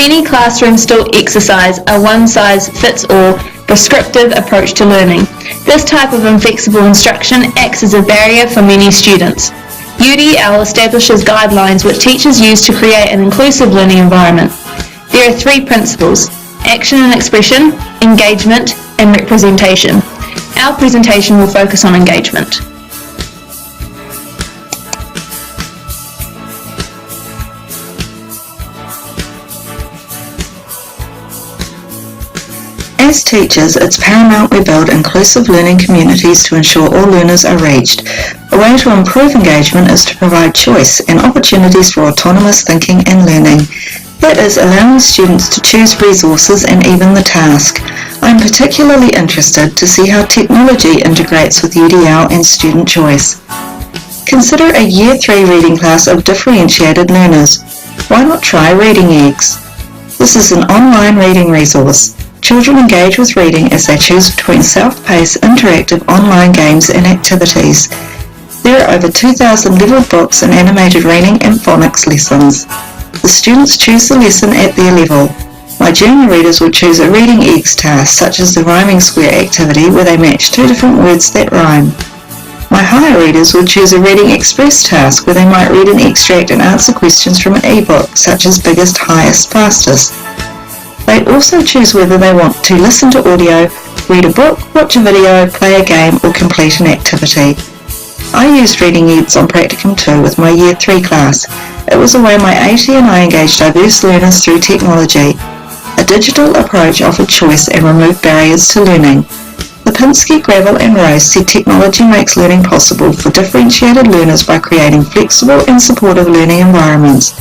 Many classrooms still exercise a one-size-fits-all prescriptive approach to learning. This type of inflexible instruction acts as a barrier for many students. UDL establishes guidelines which teachers use to create an inclusive learning environment. There are 3 principles: action and expression, engagement, and representation. Our presentation will focus on engagement. As teachers, it's paramount we build inclusive learning communities to ensure all learners are reached. A way to improve engagement is to provide choice and opportunities for autonomous thinking and learning. That is, allowing students to choose resources and even the task. I'm particularly interested to see how technology integrates with UDL and student choice. Consider a Year 3 reading class of differentiated learners. Why not try Reading Eggs? This is an online reading resource. Children engage with reading as they choose between self-paced, interactive online games and activities. There are over 2,000 level books and animated reading and phonics lessons. The students choose the lesson at their level. My junior readers would choose a Reading Eggs task, such as the rhyming square activity where they match 2 different words that rhyme. My higher readers would choose a Reading Express task where they might read an extract and answer questions from an ebook, such as biggest, highest, fastest. They also choose whether they want to listen to audio, read a book, watch a video, play a game, or complete an activity. I used Reading Eggs on Practicum 2 with my Year 3 class. It was a way my AT and I engaged diverse learners through technology. A digital approach offered choice and removed barriers to learning. Lipinski, Gravel and Rose said technology makes learning possible for differentiated learners by creating flexible and supportive learning environments.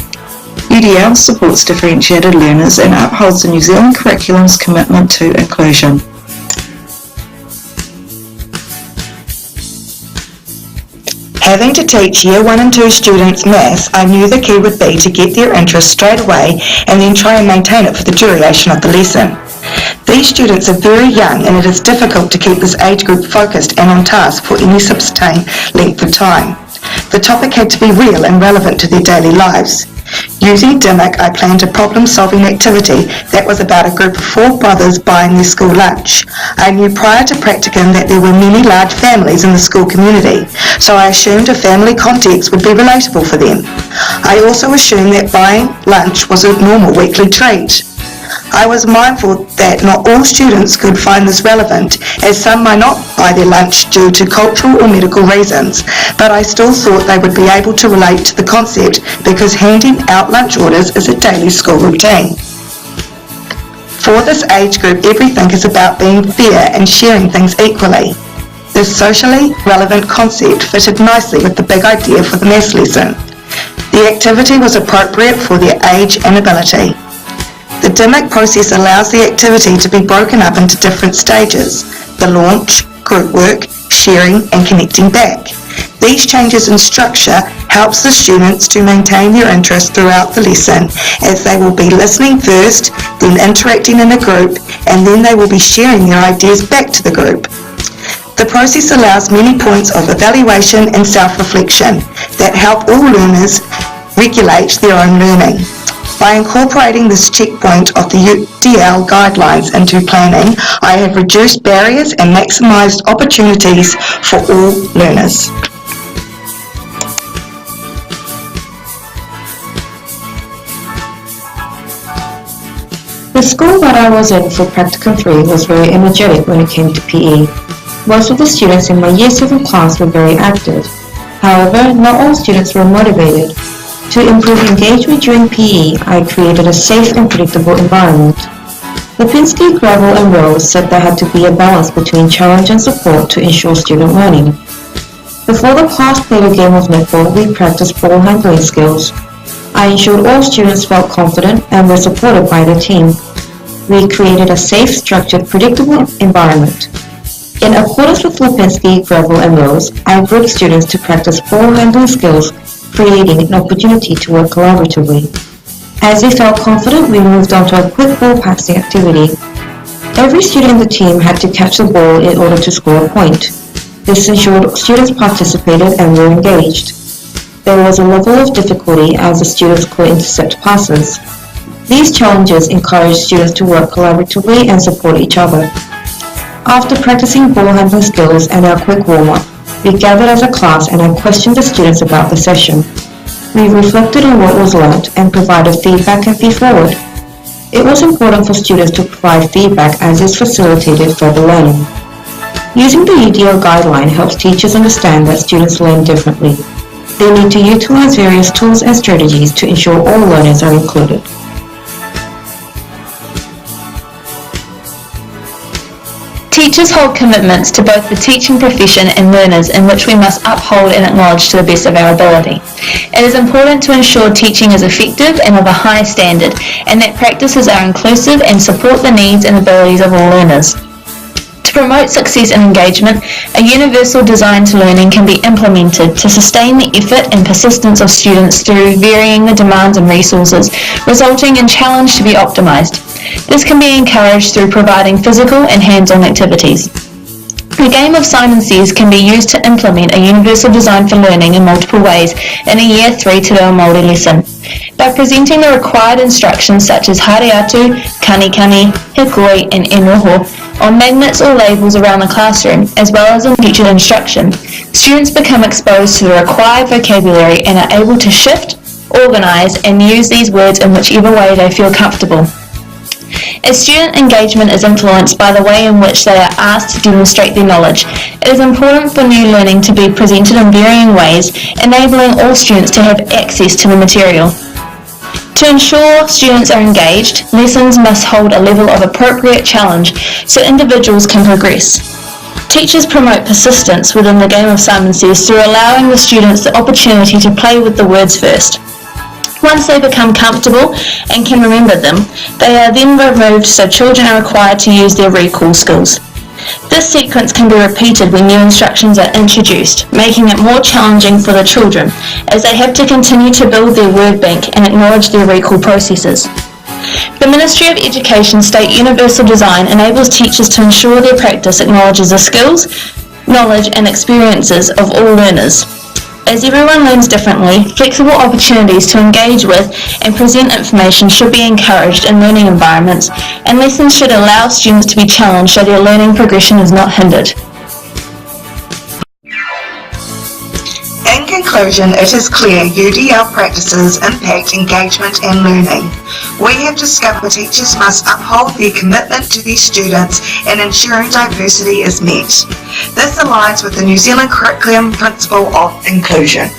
UDL supports differentiated learners and upholds the New Zealand curriculum's commitment to inclusion. Having to teach Year 1 and 2 students maths, I knew the key would be to get their interest straight away and then try and maintain it for the duration of the lesson. These students are very young and it is difficult to keep this age group focused and on task for any sustained length of time. The topic had to be real and relevant to their daily lives. Using DMIC, I planned a problem-solving activity that was about a group of 4 brothers buying their school lunch. I knew prior to practicum that there were many large families in the school community, so I assumed a family context would be relatable for them. I also assumed that buying lunch was a normal weekly treat. I was mindful that not all students could find this relevant, as some might not buy their lunch due to cultural or medical reasons, but I still thought they would be able to relate to the concept because handing out lunch orders is a daily school routine. For this age group, everything is about being fair and sharing things equally. This socially relevant concept fitted nicely with the big idea for the maths lesson. The activity was appropriate for their age and ability. The DMIC process allows the activity to be broken up into different stages: the launch, group work, sharing, and connecting back. These changes in structure helps the students to maintain their interest throughout the lesson, as they will be listening first, then interacting in a group, and then they will be sharing their ideas back to the group. The process allows many points of evaluation and self-reflection that help all learners regulate their own learning. By incorporating this checkpoint of the UDL guidelines into planning, I have reduced barriers and maximised opportunities for all learners. The school that I was in for Practicum 3 was very energetic when it came to PE. Most of the students in my Year 7 class were very active. However, not all students were motivated. To improve engagement during PE, I created a safe and predictable environment. Lipinski, Gravel and Rose said there had to be a balance between challenge and support to ensure student learning. Before the class played a game of netball, we practiced ball handling skills. I ensured all students felt confident and were supported by the team. We created a safe, structured, predictable environment. In accordance with Lipinski, Gravel and Rose, I grouped students to practice ball handling skills, creating an opportunity to work collaboratively. As we felt confident, we moved on to a quick ball passing activity. Every student in the team had to catch the ball in order to score a point. This ensured students participated and were engaged. There was a level of difficulty as the students could intercept passes. These challenges encourage students to work collaboratively and support each other. After practicing ball handling skills and our quick warm-up, we gathered as a class and I questioned the students about the session. We reflected on what was learnt and provided feedback and feed forward. It was important for students to provide feedback as this facilitated further learning. Using the UDL guideline helps teachers understand that students learn differently. They need to utilize various tools and strategies to ensure all learners are included. Teachers hold commitments to both the teaching profession and learners in which we must uphold and acknowledge to the best of our ability. It is important to ensure teaching is effective and of a high standard, and that practices are inclusive and support the needs and abilities of all learners. To promote success and engagement, a universal design to learning can be implemented to sustain the effort and persistence of students through varying the demands and resources, resulting in challenge to be optimized. This can be encouraged through providing physical and hands-on activities. The game of Simon Says can be used to implement a universal design for learning in multiple ways in a Year 3 Te Reo Māori lesson. By presenting the required instructions such as haere atu, kanikani, hikoi and enroho on magnets or labels around the classroom, as well as in teacher instruction, students become exposed to the required vocabulary and are able to shift, organise and use these words in whichever way they feel comfortable. As student engagement is influenced by the way in which they are asked to demonstrate their knowledge, it is important for new learning to be presented in varying ways, enabling all students to have access to the material. To ensure students are engaged, lessons must hold a level of appropriate challenge so individuals can progress. Teachers promote persistence within the game of Simon Says through allowing the students the opportunity to play with the words first. Once they become comfortable and can remember them, they are then removed so children are required to use their recall skills. This sequence can be repeated when new instructions are introduced, making it more challenging for the children, as they have to continue to build their word bank and acknowledge their recall processes. The Ministry of Education State Universal Design enables teachers to ensure their practice acknowledges the skills, knowledge and experiences of all learners. As everyone learns differently, flexible opportunities to engage with and present information should be encouraged in learning environments, and lessons should allow students to be challenged so their learning progression is not hindered. In conclusion, it is clear UDL practices impact engagement and learning. We have discovered teachers must uphold their commitment to their students and ensuring diversity is met. This aligns with the New Zealand curriculum principle of inclusion.